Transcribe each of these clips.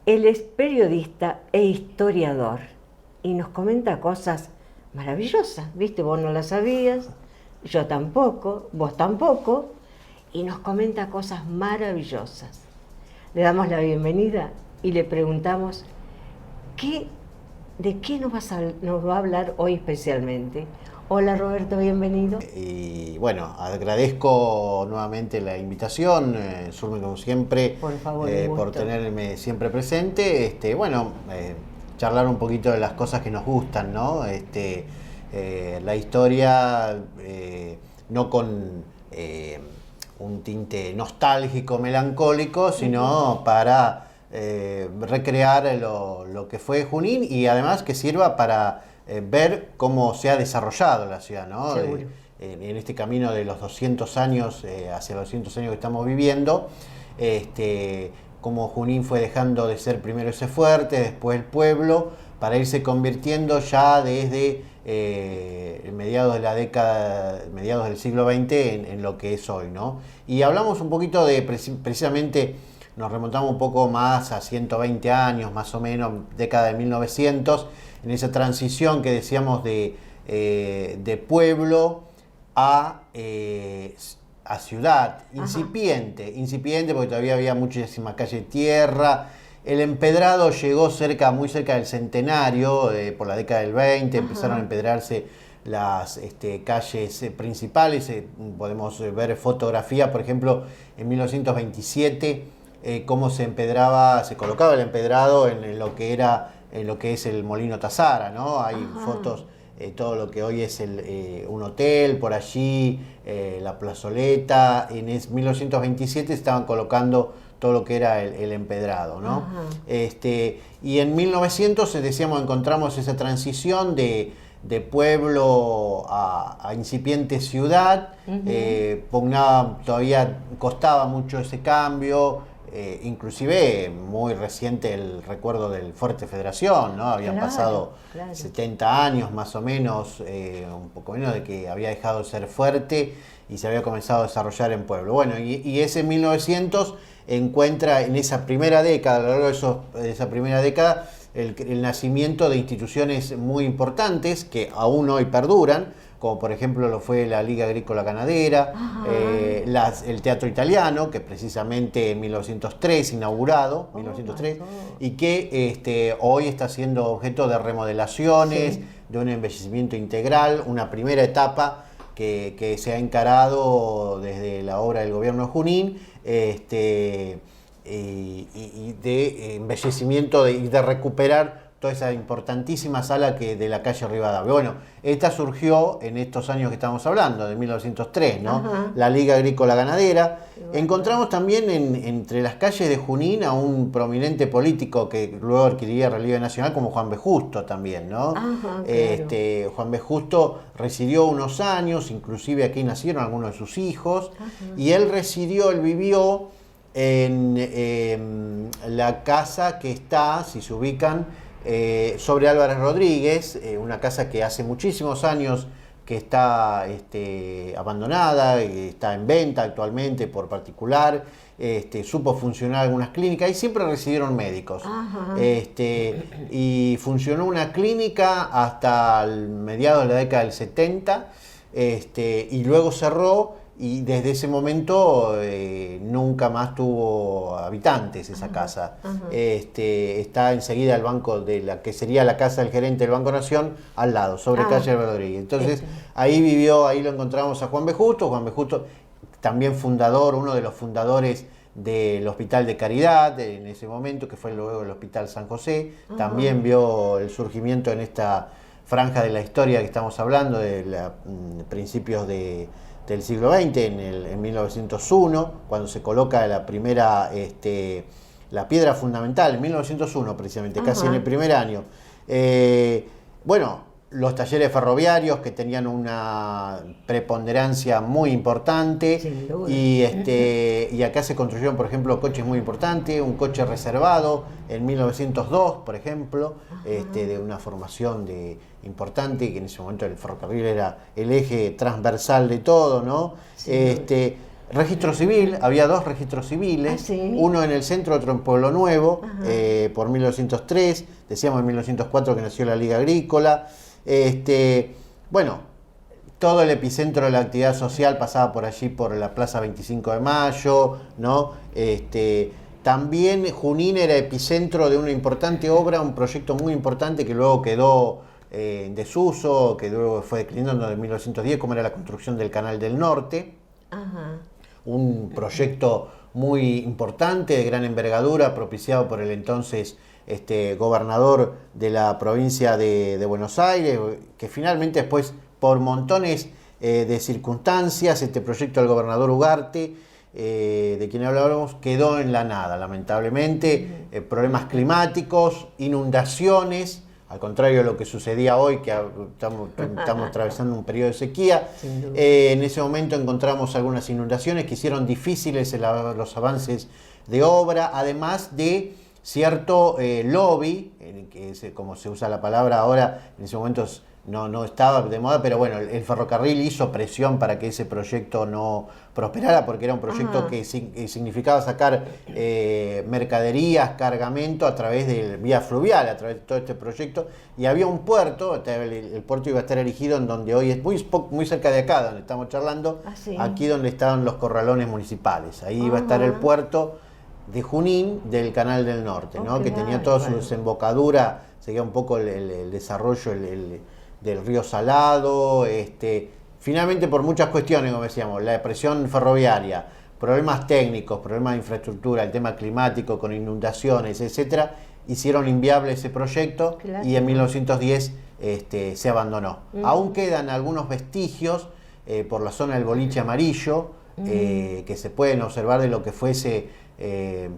Él es periodista e historiador y nos comenta cosas maravillosas, ¿viste? Vos no las sabías, yo tampoco, vos tampoco, y nos comenta cosas maravillosas. Le damos la bienvenida y le preguntamos ¿de qué nos va a hablar hoy especialmente? Hola Roberto, bienvenido. Y bueno, agradezco nuevamente la invitación, Zulmi, como siempre, por favor, por tenerme siempre presente. Charlar un poquito de las cosas que nos gustan, ¿no? La historia, no con un tinte nostálgico, melancólico, sino para recrear lo que fue Junín y además que sirva para ver cómo se ha desarrollado la ciudad, ¿no? En este camino de los 200 años, hacia los 200 años que estamos viviendo, cómo Junín fue dejando de ser primero ese fuerte, después el pueblo, para irse convirtiendo ya desde mediados de la década, mediados del siglo XX en lo que es hoy, ¿no? Y hablamos un poquito de, precisamente, nos remontamos un poco más a 120 años, más o menos, década de 1900, en esa transición que decíamos de pueblo a ciudad, incipiente porque todavía había muchísima calle de tierra. El empedrado llegó muy cerca del Centenario, por la década del 20, empezaron a empedrarse las calles principales. Podemos ver fotografías, por ejemplo, en 1927, cómo se colocaba el empedrado en lo que es el Molino Tazara, ¿no? Hay fotos, todo lo que hoy es un hotel por allí, la plazoleta. En 1927 estaban colocando todo lo que era el empedrado, ¿no? Y en 1900, decíamos, encontramos esa transición de pueblo a incipiente ciudad. Todavía costaba mucho ese cambio. Inclusive muy reciente el recuerdo del Fuerte Federación, ¿no? Habían pasado 70 años más o menos, un poco menos, de que había dejado de ser fuerte y se había comenzado a desarrollar en pueblo. Bueno, y ese 1900 encuentra en esa primera década, a lo largo de esa primera década, el nacimiento de instituciones muy importantes que aún hoy perduran, como por ejemplo lo fue la Liga Agrícola Ganadera, el Teatro Italiano, que precisamente en 1903 inaugurado, y que hoy está siendo objeto de remodelaciones, de un embellecimiento integral, una primera etapa que se ha encarado desde la obra del gobierno de Junín, y de embellecimiento y de recuperar toda esa importantísima sala de la calle Rivadavia. Bueno, esta surgió en estos años que estamos hablando, de 1903, ¿no? La Liga Agrícola Ganadera. Encontramos también entre las calles de Junín a un prominente político que luego adquiriría relieve nacional, como Juan B. Justo también, ¿no? Juan B. Justo residió unos años, inclusive aquí nacieron algunos de sus hijos, y él vivió en la casa que está, si se ubican, sobre Álvarez Rodríguez, una casa que hace muchísimos años que está abandonada, está en venta actualmente por particular. Supo funcionar algunas clínicas y siempre residieron médicos. Y funcionó una clínica hasta mediados de la década del 70, y luego cerró. Y desde ese momento nunca más tuvo habitantes esa casa. Está enseguida el banco de la que sería la casa del gerente del Banco Nación, al lado, sobre calle Rodríguez. Entonces ahí lo encontramos a Juan B. Justo. Juan B. Justo también uno de los fundadores del Hospital de Caridad en ese momento, que fue luego el Hospital San José. También vio el surgimiento en esta franja de la historia que estamos hablando, de principios del siglo XX, en 1901, cuando se coloca la primera, la piedra fundamental, en 1901 precisamente, casi en el primer año. Los talleres ferroviarios, que tenían una preponderancia muy importante, y acá se construyeron, por ejemplo, coches muy importantes, un coche reservado en 1902, por ejemplo, de una formación importante, que en ese momento el ferrocarril era el eje transversal de todo, ¿no? Registro civil, había dos registros civiles, ¿sí? Uno en el centro, otro en Pueblo Nuevo, Ajá. Por 1903, decíamos en 1904 que nació la Liga Agrícola. Bueno, todo el epicentro de la actividad social pasaba por allí, por la Plaza 25 de Mayo, ¿no? También Junín era epicentro de una importante obra, un proyecto muy importante que luego quedó en desuso, que luego fue declinando en 1910, como era la construcción del Canal del Norte. Ajá. Un proyecto muy importante, de gran envergadura, propiciado por el entonces gobernador de la provincia de Buenos Aires, que finalmente después, por montones de circunstancias, este proyecto del gobernador Ugarte, de quien hablábamos, quedó en la nada, lamentablemente. Problemas climáticos, inundaciones, al contrario de lo que sucedía hoy, que estamos atravesando un periodo de sequía. En ese momento encontramos algunas inundaciones que hicieron difíciles los avances de obra, además de cierto lobby, que es, como se usa la palabra ahora, en ese momento no estaba de moda, pero bueno, el ferrocarril hizo presión para que ese proyecto no prosperara, porque era un proyecto que significaba sacar mercaderías, cargamento a través de vía fluvial, a través de todo este proyecto, y había un puerto, el puerto iba a estar erigido en donde hoy es muy cerca de acá, donde estamos charlando, ¿sí? Aquí donde estaban los corralones municipales, ahí iba a estar el puerto de Junín del Canal del Norte, ¿no? Que tenía toda su desembocadura, seguía un poco el desarrollo del río Salado, finalmente por muchas cuestiones, como decíamos, la presión ferroviaria, problemas técnicos, problemas de infraestructura, el tema climático con inundaciones, etcétera, hicieron inviable ese proyecto. Claro. Y en 1910 se abandonó. Aún quedan algunos vestigios por la zona del Boliche Amarillo, que se pueden observar de lo que fue ese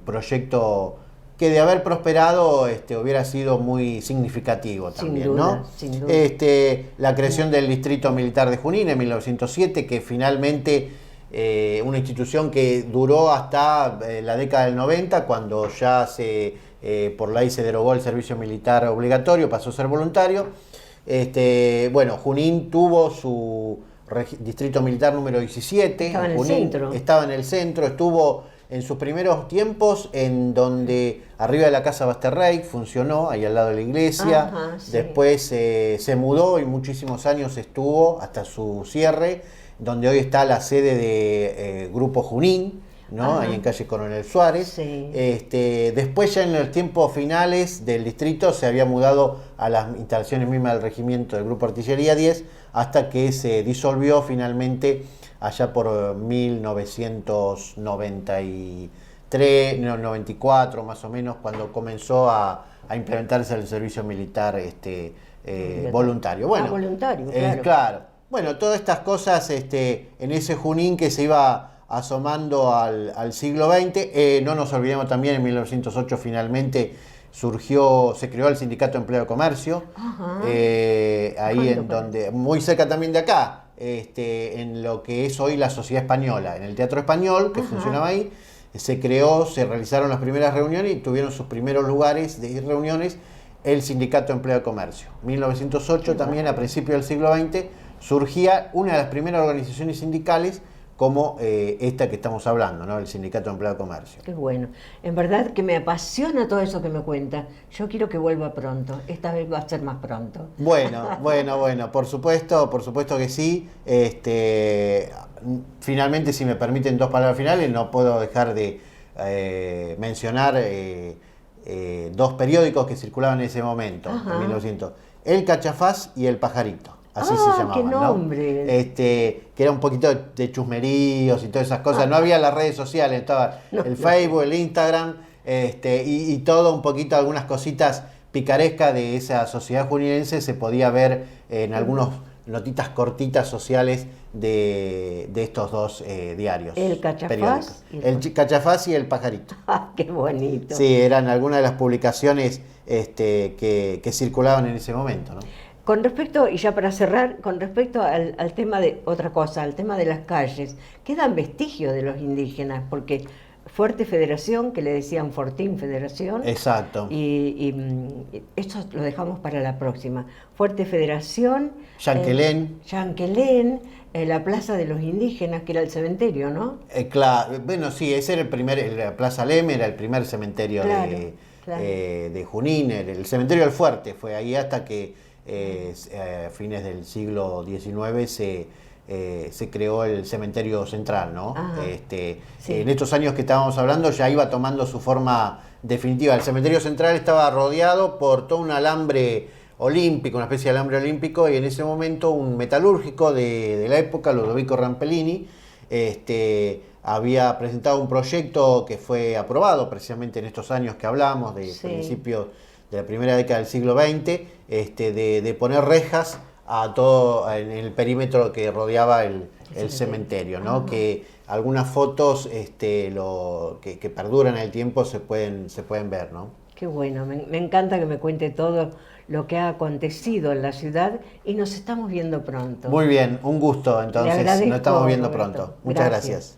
proyecto, que de haber prosperado hubiera sido muy significativo también, sin duda, ¿no? Sin duda. La creación del Distrito Militar de Junín en 1907, que finalmente una institución que duró hasta la década del 90, cuando ya por ley se derogó el servicio militar obligatorio, pasó a ser voluntario. Bueno, Junín tuvo su Distrito Militar número 17. Estaba en el centro. Estaba en el centro, estuvo en sus primeros tiempos en donde arriba de la Casa Basterrey funcionó, ahí al lado de la iglesia. Ajá, sí. Después se mudó y muchísimos años estuvo hasta su cierre, donde hoy está la sede de Grupo Junín, ¿no? Ahí en calle Coronel Suárez. Sí. Después, ya en los tiempos finales del distrito, se había mudado a las instalaciones mismas del regimiento del Grupo Artillería 10, hasta que se disolvió finalmente allá por 1993, 94 más o menos, cuando comenzó a implementarse el servicio militar voluntario. Bueno, voluntario, claro. Claro. Bueno, todas estas cosas en ese Junín que se iba asomando al siglo XX. No nos olvidemos también, en 1908 finalmente se creó el Sindicato de Empleo de Comercio. Ajá. Ahí en donde, muy cerca también de acá, en lo que es hoy la Sociedad Española, en el Teatro Español, que funcionaba ahí, se realizaron las primeras reuniones y tuvieron sus primeros lugares de reuniones el Sindicato de Empleo de Comercio. 1908 también, a principios del siglo XX, surgía una de las primeras organizaciones sindicales como esta que estamos hablando, ¿no? El Sindicato de Empleo de Comercio. Qué bueno. En verdad que me apasiona todo eso que me cuenta. Yo quiero que vuelva pronto. Esta vez va a ser más pronto. Bueno. Por supuesto que sí. Finalmente, si me permiten dos palabras finales, no puedo dejar de mencionar dos periódicos que circulaban en ese momento, en 1900. El Cachafaz y El Pajarito. Así se llamaban, qué nombre. ¿no? Que era un poquito de chusmeríos y todas esas cosas. No había las redes sociales, estaba el Facebook, el Instagram, y todo un poquito, algunas cositas picarescas de esa sociedad juninense se podía ver en algunas notitas cortitas sociales de estos dos diarios. El Cachafaz. El Cachafaz y El Pajarito. Qué bonito. Sí, eran algunas de las publicaciones que circulaban en ese momento, ¿no? Con respecto, y ya para cerrar, con respecto al tema de otra cosa, al tema de las calles, quedan vestigios de los indígenas, porque Fuerte Federación, que le decían Fortín Federación. Exacto. Y esto lo dejamos para la próxima. Fuerte Federación. Yanquelén. Yanquelén, la Plaza de los Indígenas, que era el cementerio, ¿no? Claro, bueno, sí, ese era el primer, la Plaza Lem era el primer cementerio Claro, de, claro. De Junín, el cementerio del Fuerte, fue ahí hasta que a fines del siglo XIX se creó el cementerio central, ¿no? Ajá, sí. En estos años que estábamos hablando ya iba tomando su forma definitiva. El cementerio central estaba rodeado por todo un alambre olímpico, una especie de alambre olímpico, y en ese momento un metalúrgico de la época, Ludovico Rampellini, había presentado un proyecto que fue aprobado precisamente en estos años que hablamos, de Sí. principios de la primera década del siglo XX, de poner rejas a todo en el perímetro que rodeaba el cementerio, ¿no? Ajá. Que algunas fotos que perduran en el tiempo se pueden ver, ¿no? Qué bueno, me encanta que me cuente todo lo que ha acontecido en la ciudad y nos estamos viendo pronto. Muy bien, un gusto, entonces nos agradezco, estamos viendo Roberto. pronto. Muchas gracias.